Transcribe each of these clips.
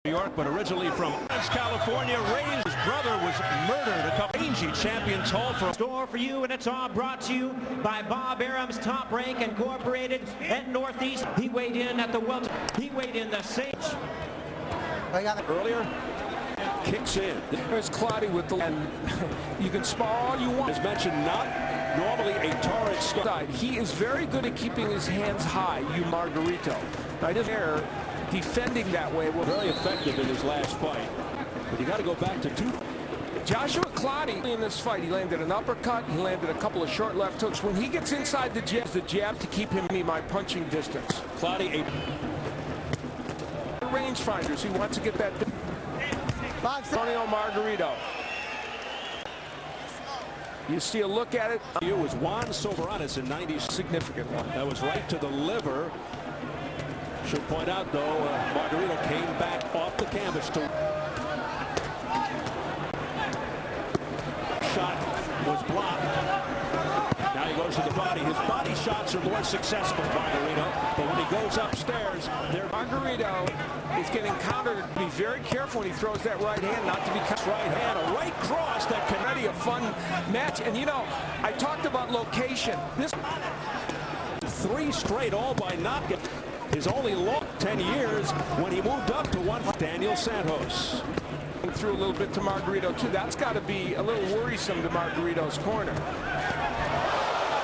New York, but originally from California. Raised his brother was murdered. A couple rangy champions hall for store for you, and it's all brought to you by Bob Arum's Top Rank Incorporated at Northeast. He weighed in at the welter. He weighed in the Sage. Earlier, kicks in. There's Clottey with the, and you can spar all you want. As mentioned, not normally a torrid start. He is very good at keeping his hands high, Margarito. Right there, defending that way. Very effective in his last fight. But you got to go back to two. Joshua Clottey in this fight, he landed an uppercut, he landed a couple of short left hooks. When he gets inside the jab to keep him in my punching distance. Clottey, a rangefinders, he wants to get that. Antonio Margarito. You see a look at it. It was Juan Soberanes in 90. Significant one. That was right to the liver. Should point out, though, Margarito came back off the canvas to. Shot was blocked. Now he goes to the body. His body shots are more successful, Margarito. But when he goes upstairs, there. Margarito is getting countered. Be very careful when he throws that right hand, not to be cut. Right hand, a right cross that can be a fun match. And you know, I talked about location. This 3 straight, all by knockout. His only long 10 years when he moved up to one. Daniel Santos threw a little bit to Margarito too. That's got to be a little worrisome to Margarito's corner.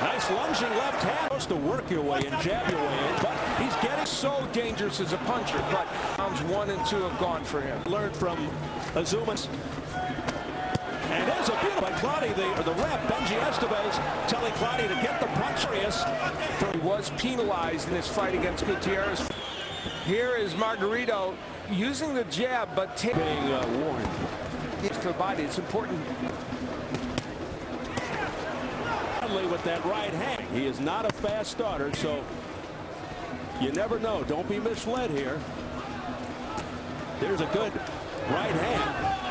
Nice lunging left hand. Supposed to work your way and jab your way in, but he's getting so dangerous as a puncher. But rounds 1 and 2 have gone for him. Learned from Azumas. And there's a beautiful by Clottey, the ref, Benji Estevez, telling Clottey to get the punch. He was penalized in his fight against Gutierrez. Here is Margarito using the jab, but being warned. For the body, it's important. With that right hand, he is not a fast starter, so you never know. Don't be misled here. There's a good right hand.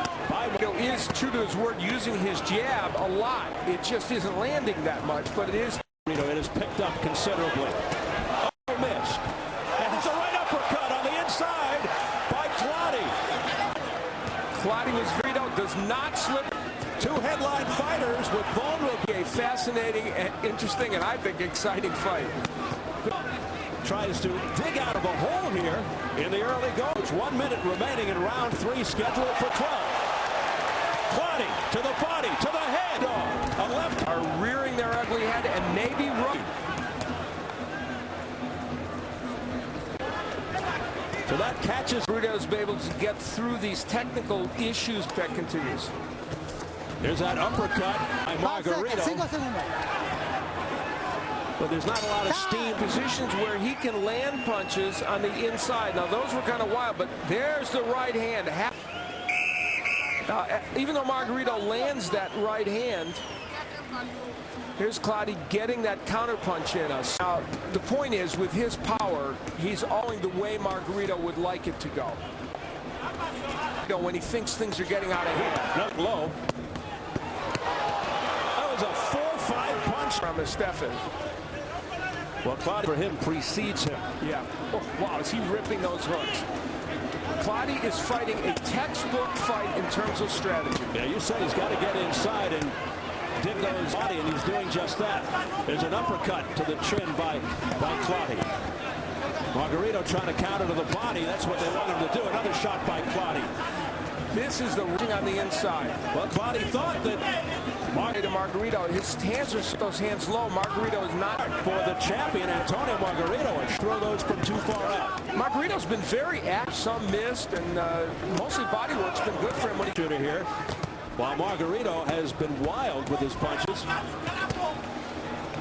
Is true to his word, using his jab a lot. It just isn't landing that much, but it is. It has picked up considerably. Oh, missed. And it's a right uppercut on the inside by Clottey. Clottey does not slip. 2 headline fighters with vulnerable. A fascinating and interesting and I think exciting fight. Tries to dig out of a hole here in the early goes. 1 minute remaining in round 3, scheduled for 12. Clottey to the body, to the head. A left are rearing their ugly head and maybe right. So that catches. Margarito's been able to get through these technical issues. That continues. There's that uppercut by Margarito. But there's not a lot of steam. Positions where he can land punches on the inside. Now those were kind of wild, but there's the right hand. Even though Margarito lands that right hand, here's Clottey getting that counter punch in us. Now the point is, with his power, he's going the way Margarito would like it to go. When he thinks things are getting out of hand. Not low. That was a 4-5 punch from Estefan. Well, Clottey for him precedes him. Yeah. Oh, wow, is he ripping those hooks? Clottey is fighting a textbook fight in terms of strategy. Yeah, you said he's got to get inside and dig those body, and he's doing just that. There's an uppercut to the chin by Clottey. Margarito trying to counter to the body. That's what they want him to do. Another shot by Clottey. This is the ring on the inside. Well, Clottey thought that Margarito, his hands are those hands low. Margarito is not. For the champion, Antonio Margarito, and throw those from too far out. Margarito's been very active. Some missed, and mostly body work's been good for him when he shooter here. While Margarito has been wild with his punches.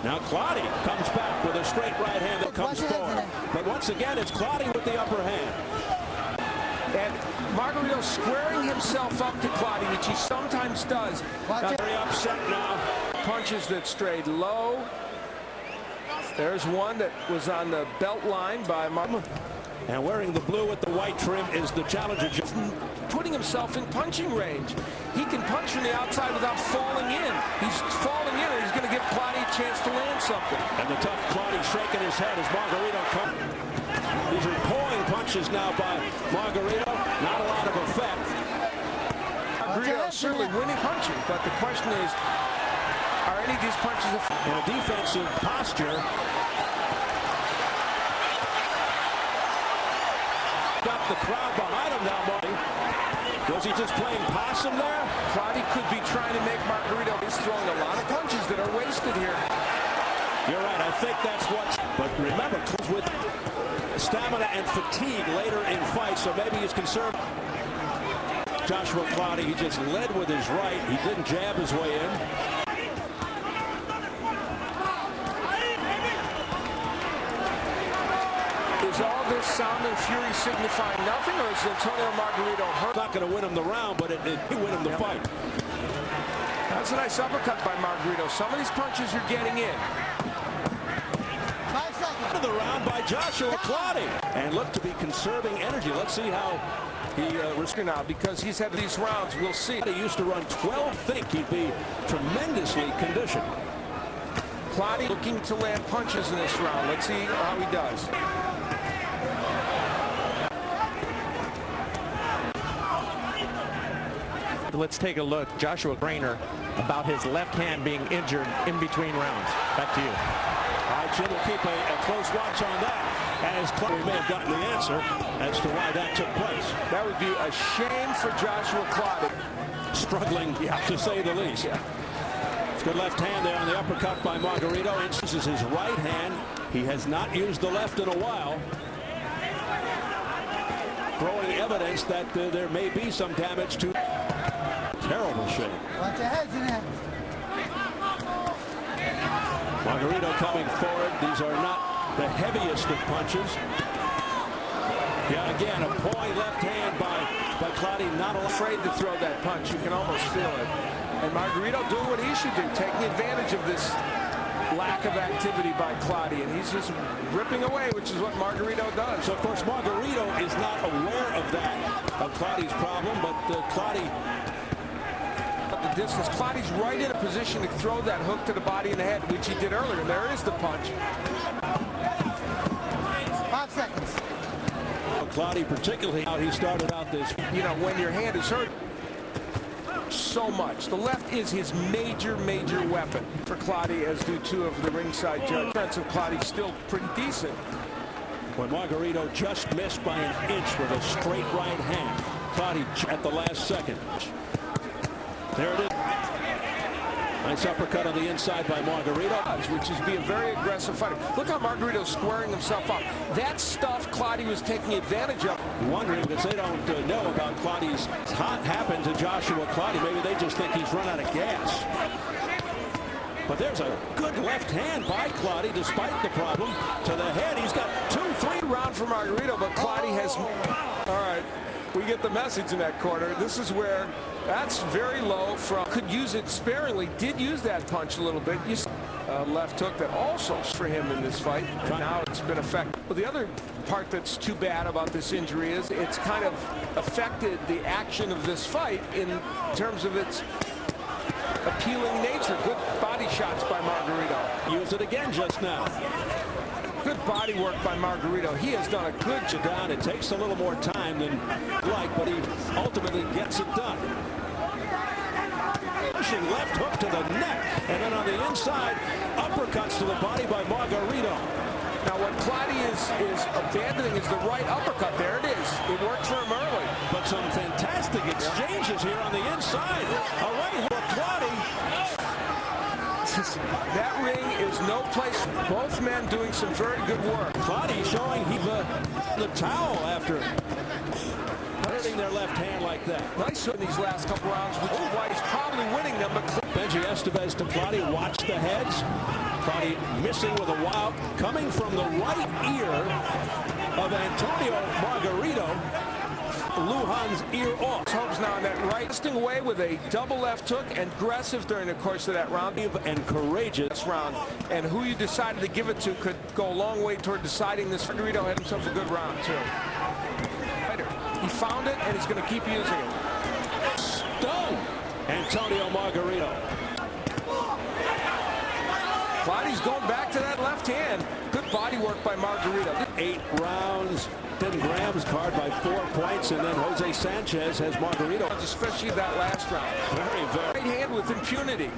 Now Clottey comes back with a straight right hand that comes forward. But once again, it's Clottey with the upper hand. And Margarito squaring himself up to Clottey, which he sometimes does. Very upset now. Punches that strayed low. There's one that was on the belt line by Margarito. And wearing the blue with the white trim is the challenger. Putting himself in punching range. He can punch from the outside without falling in. He's falling in, and he's going to give Clottey a chance to land something. And the tough Clottey shaking his head as Margarito comes. These are pulling punches now by Margarito. Not a lot of effect. Margarito certainly winning punches, but the question is, are any of these punches in a defensive posture? Got the crowd behind him now, Marty. Was he just playing possum there? Clottey could be trying to make Margarito. He's throwing a lot of punches that are wasted here. You're right. I think that's what's. But remember, with stamina and fatigue later in fights, so maybe he's concerned. Joshua Clottey, he just led with his right. He didn't jab his way in. Is all this sound and fury signifying nothing, or is Antonio Margarito hurt? Not going to win him the round, but it win him the fight. That's a nice uppercut by Margarito. Some of these punches are getting in. 5 seconds. Of the round by Joshua Clottey, and look to be conserving energy. Let's see how he risks now, because he's had these rounds. We'll see. He used to run 12. Think he'd be tremendously conditioned. Clottey looking to land punches in this round. Let's see how he does. Let's take a look. Joshua Brainer about his left hand being injured in between rounds. Back to you. All right, Jim will keep a close watch on that, as Clottey may have gotten the answer as to why that took place. That would be a shame for Joshua Clottey. Struggling, to say the least. Yeah. Good left hand there on the uppercut by Margarito. This is his right hand. He has not used the left in a while. Growing evidence that there may be some damage to. Terrible shape. Watch your heads in there. Margarito coming forward. These are not the heaviest of punches. Yeah, again, a point left hand by Clottey. Not Afraid to throw that punch. You can almost feel it. And Margarito doing what he should do, taking advantage of this lack of activity by Clottey, and he's just ripping away, which is what Margarito does. So, of course, Margarito is not aware of that, of Clottey's problem, but Clottey. The distance. Clottey's right in a position to throw that hook to the body and the head, which he did earlier. And there is the punch. 5 seconds. Clottey, particularly how he started out this. You know, when your hand is hurt so much. The left is his major weapon for Clottey, as do two of the ringside judges. Defense of Clottey's still pretty decent. When Margarito just missed by an inch with a straight right hand. Clottey at the last second. There it is. Nice uppercut on the inside by Margarito. Which is being very aggressive fighter. Look how Margarito's squaring himself up. That stuff Clottey was taking advantage of. Wondering, because they don't know about Clottey's happened to Joshua Clottey. Maybe they just think he's run out of gas. But there's a good left hand by Clottey, despite the problem. To the head, he's got 2-3 round for Margarito, but Clottey has. All right, we get the message in that corner. This is where that's very low from. Could use it sparingly. Did use that punch a little bit. You see, left hook that also for him in this fight. And now it's been effective. But the other part that's too bad about this injury is it's kind of affected the action of this fight in terms of its appealing nature. Good body shots by Margarito. Use it again just now. Good body work by Margarito. He has done a good job. Down. It takes a little more time than like, but he ultimately gets it done. Pushing left hook to the neck, and then on the inside, uppercuts to the body by Margarito. Now what Clottey is abandoning is the right uppercut. There it is. It worked for him early. But some fantastic exchanges here on the inside. A right hook, Clottey. That ring is no place. Both men doing some very good work. Clottey showing he the towel after hurting their left hand like that. Nice in these last couple rounds, which is why he's probably winning them. But Benji Estevez to Clottey. Watch the heads. Clottey missing with a wild coming from the right ear of Antonio Margarito. Lujan's ear off. Hopes now on that right, resting away with a double left hook, and aggressive during the course of that round. And courageous round. And who you decided to give it to could go a long way toward deciding this. Margarito had himself a good round, too. He found it, and he's going to keep using it. Stone Antonio Margarito. Clottey's going back to that left hand. Good body work by Margarito. 8 rounds. Then Graham's card by 4 points, and then Jose Sanchez has Margarito. Especially that last round. Very. Right hand with impunity.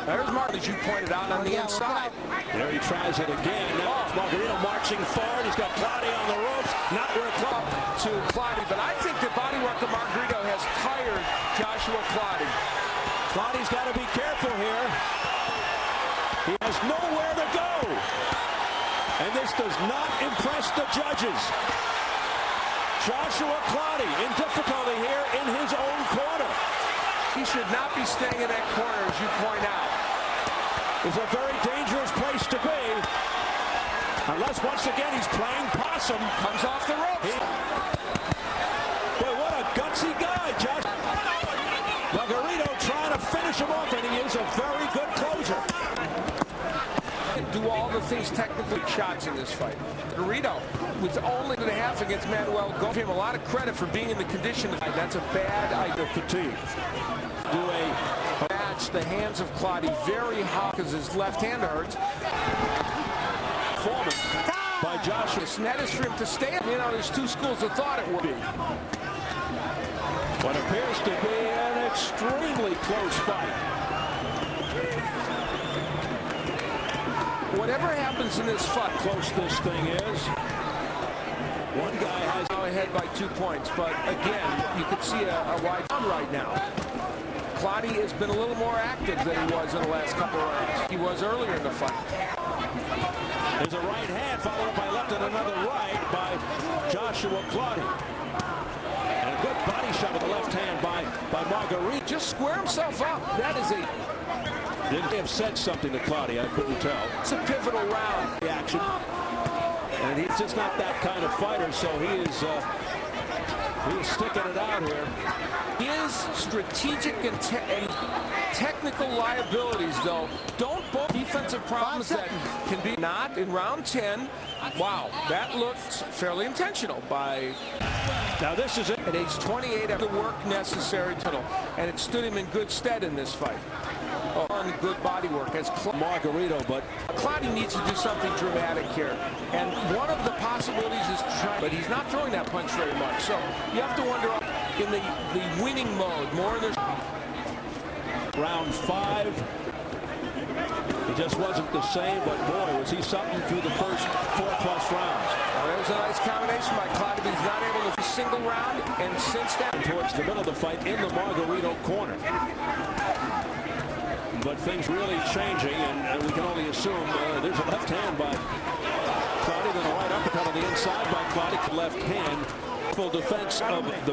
There's Martin, as you pointed out, on the inside. There he tries it again. Now it's Margarito marching forward. He's got Clottey on the ropes. Not real close To Clottey, but I think the bodywork of Margarito has tired Joshua Clottey. Clottey's got to be careful here. He has nowhere to go. And this does not impress the judges. Joshua Clottey in difficulty here in his own corner. He should not be staying in that corner, as you point out. It's a very dangerous place to be. Unless, once again, he's playing possum. Comes off the ropes. Boy, what a gutsy guy, Josh. Margarito trying to finish him off, and he is a very good closer. Do all the things technically shots in this fight. Margarito was only to the half against Manuel. Give him a lot of credit for being in the condition. That's a bad idea. Fatigue. Do a match the hands of Clottey very hot because his left hand hurts. performance by Joshua. And that is for him to stay. You know, there's two schools of thought it would be. What appears to be an extremely close fight. Whatever happens in this fight, Close this thing is. One guy has ahead by 2 points, but again, you could see a wide run right now. Clottey has been a little more active than he was in the last couple of rounds. He was earlier in the fight. There's a right hand followed up by left and another right by Joshua Clottey. And a good body shot with the left hand by Margarito. Just square himself up. That is a... Didn't have said something to Clottey, I couldn't tell. It's a pivotal round. The action. And he's just not that kind of fighter, so he is sticking it out here. His strategic and technical liabilities, though, don't both defensive problems that can be not in round 10. Wow, that looked fairly intentional by... Now this is it. At age 28, the work necessary to and it stood him in good stead in this fight. On good body work as Margarito, but Clottey needs to do something dramatic here. And one of the possibilities is trying, but he's not throwing that punch very much. So you have to wonder in the winning mode, more in the round 5. It just wasn't the same, but boy, was he something through the first 4+ rounds. Well, there's a nice combination by Clottey, but he's not able to single round, and since then towards the middle of the fight in the Margarito corner. But things really changing, and we can only assume there's a left hand by Clottey, then a right uppercut on the inside by Clottey. Left hand, full defense of the